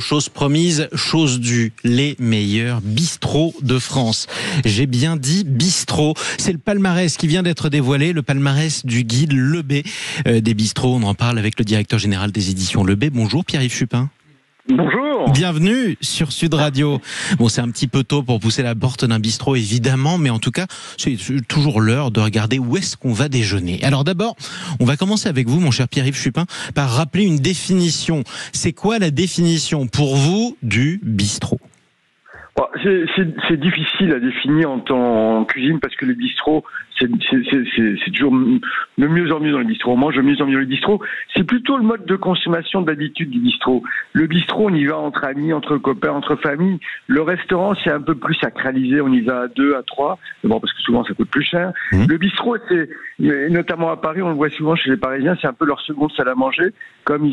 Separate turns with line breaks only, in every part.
Chose promise, chose due, les meilleurs bistrots de France. J'ai bien dit bistrot. C'est le palmarès qui vient d'être dévoilé, le palmarès du guide Lebé des bistrots. On en parle avec le directeur général des éditions Lebé. Bonjour Pierre-Yves Chupin.
Bonjour.
Bienvenue sur Sud Radio. Bon, c'est un petit peu tôt pour pousser la porte d'un bistrot, évidemment, mais en tout cas, c'est toujours l'heure de regarder où est-ce qu'on va déjeuner. Alors d'abord, on va commencer avec vous, mon cher Pierre-Yves Chupin, par rappeler une définition. C'est quoi la définition pour vous du bistrot ?
C'est difficile à définir en cuisine parce que les bistrots, c'est toujours de mieux en mieux dans les bistrots. On mange de mieux en mieux dans les bistrots. C'est plutôt le mode de consommation d'habitude du bistrot. Le bistrot, on y va entre amis, entre copains, entre familles. Le restaurant, c'est un peu plus sacralisé. On y va à 2, à 3. Bon, parce que souvent, ça coûte plus cher. Le bistrot, c'est, notamment à Paris, on le voit souvent chez les Parisiens, c'est un peu leur seconde salle à manger. Comme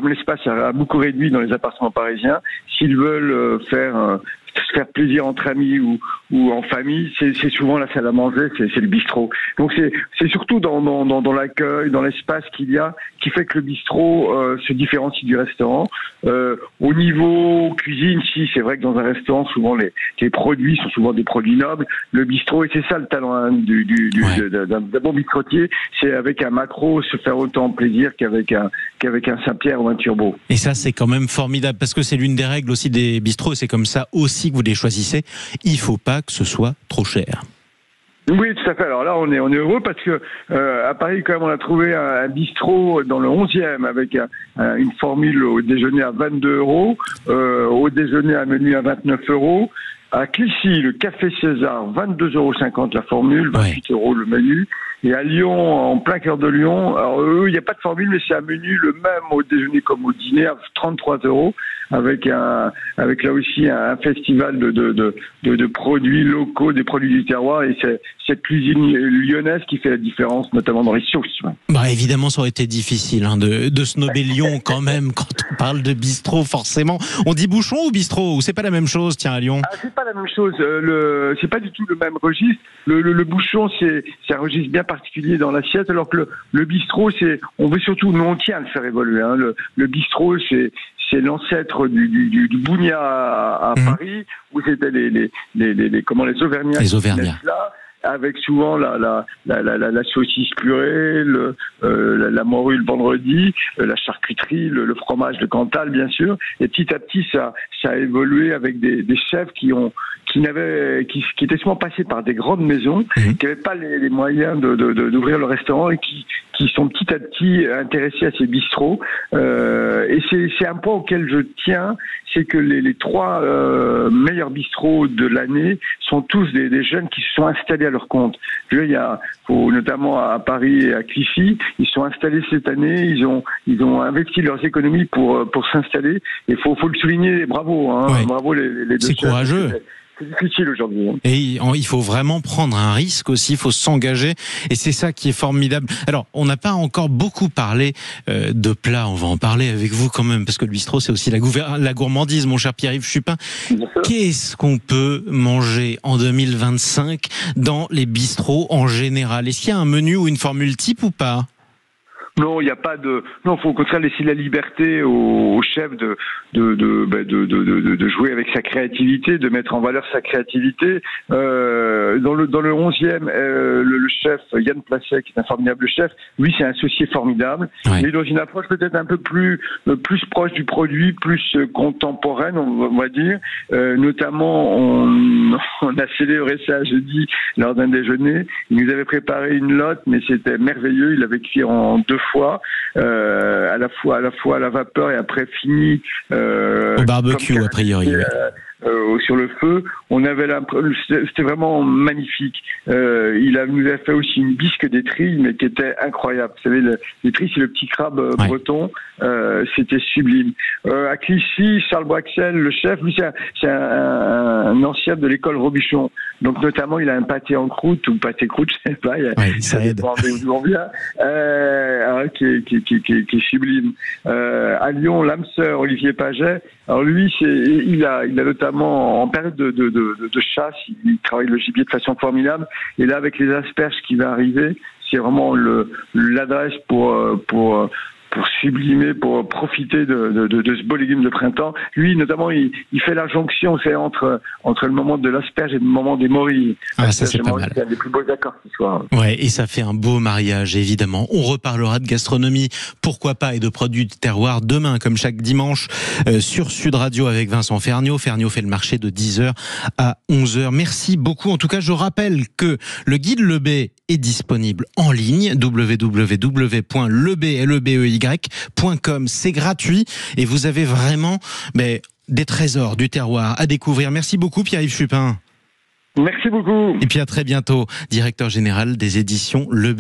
l'espace a beaucoup réduit dans les appartements parisiens, s'ils veulent se faire plaisir entre amis ou en famille, c'est souvent la salle à manger, c'est le bistrot. Donc c'est surtout dans l'accueil, dans l'espace qu'il y a, qui fait que le bistrot se différencie du restaurant. Au niveau cuisine, si c'est vrai que dans un restaurant, souvent les produits sont souvent des produits nobles. Le bistrot, et c'est ça le talent d'un bon bistrotier, c'est avec un maquereau se faire autant plaisir qu'avec un Saint-Pierre ou un Turbo.
Et ça, c'est quand même formidable parce que c'est l'une des règles aussi des bistrots. C'est comme ça aussi que vous les choisissez. Il faut pas que ce soit trop cher.
Oui, tout à fait. Alors là, on est heureux parce que à Paris, quand même, on a trouvé un bistrot dans le 11e avec une formule au déjeuner à 22 €, au déjeuner à menu à 29 €. À Clichy, le Café César, 22,50 € la formule, 28 € le menu. Et à Lyon, en plein cœur de Lyon, alors eux, il n'y a pas de formule, mais c'est un menu le même au déjeuner comme au dîner à 33 €, avec là aussi un festival de produits locaux, des produits du terroir, et c'est cette cuisine lyonnaise qui fait la différence, notamment dans les sauces.
Bah évidemment, ça aurait été difficile de snobber Lyon quand même quand on parle de bistrot, forcément. On dit bouchon ou bistrot, ou c'est pas la même chose, tiens, à Lyon?
C'est pas la même chose. C'est pas du tout le même registre. Le bouchon, c'est un registre bien particulier dans l'assiette, alors que le bistrot, on veut surtout, nous on tient à le faire évoluer. Hein. Le bistrot, c'est l'ancêtre du Bougna à Paris, où c'était les Auvergnats.
Les Auvergnats.
Avec souvent la saucisse purée, la morue le vendredi, la charcuterie, le fromage de Cantal, bien sûr. Et petit à petit, ça a évolué avec des chefs qui étaient souvent passés par des grandes maisons, qui n'avaient pas les moyens d'ouvrir le restaurant et qui sont petit à petit intéressés à ces bistrots. Et c'est un point auquel je tiens, c'est que les 3 meilleurs bistrots de l'année sont tous des jeunes qui se sont installés à leur compte. Notamment à Paris et à Clichy, ils sont installés cette année, ils ont investi leurs économies pour s'installer. Et faut le souligner, bravo, hein,
ouais.
Bravo les deux.
C'est courageux.
C'est difficile aujourd'hui.
Et il faut vraiment prendre un risque aussi, il faut s'engager, et c'est ça qui est formidable. Alors, on n'a pas encore beaucoup parlé de plats, on va en parler avec vous quand même, parce que le bistrot, c'est aussi la gourmandise, mon cher Pierre-Yves Chupin. Qu'est-ce qu'on peut manger en 2025 dans les bistrots en général? Est-ce qu'il y a un menu ou une formule type ou pas?
Non, il n'y a pas de. Non, faut au contraire laisser la liberté au chef de jouer avec sa créativité, de mettre en valeur sa créativité. Dans le 11e, le chef Yann Placet, qui est un formidable chef, lui c'est un associé formidable.
Ouais.
Il est dans une approche peut-être un peu plus proche du produit, plus contemporaine, on va dire. Notamment, on a célébré ça jeudi lors d'un déjeuner. Il nous avait préparé une lotte, mais c'était merveilleux. Il l'avait cuit en 2 fois, à la fois à la vapeur et après fini
au barbecue a priori.
Sur le feu. C'était vraiment magnifique. Il nous a fait aussi une bisque d'étrille, mais qui était incroyable. Vous savez, l'étrille, c'est le petit crabe breton. C'était sublime. À Clichy, Charles Boixel, le chef, lui, c'est un ancien de l'école Robuchon. Donc, notamment, il a un pâté en croûte ou pâté croûte, je sais pas.
Ça aide.
D'où on vient. Qui est sublime. À Lyon, l'âme sœur, Olivier Paget. Alors lui, il a notamment en période de chasse, il travaille le gibier de façon formidable. Et là, avec les asperges qui va arriver, c'est vraiment l'adresse pour sublimer, pour profiter de ce beau légume de printemps. Lui, notamment, il fait la jonction, c'est entre le moment de l'asperge et le moment des morilles.
Ah, ça, c'est pas mal.
C'est un des plus beaux accords qui soit.
Ouais, et ça fait un beau mariage, évidemment. On reparlera de gastronomie, pourquoi pas, et de produits de terroir demain, comme chaque dimanche, sur Sud Radio avec Vincent Ferniaud. Ferniaud fait le marché de 10h à 11h. Merci beaucoup. En tout cas, je rappelle que le guide Lebey est disponible en ligne, www.lebey.com. C'est gratuit et vous avez vraiment des trésors du terroir à découvrir. Merci beaucoup, Pierre-Yves Chupin.
Merci beaucoup.
Et puis à très bientôt, directeur général des éditions Lebey.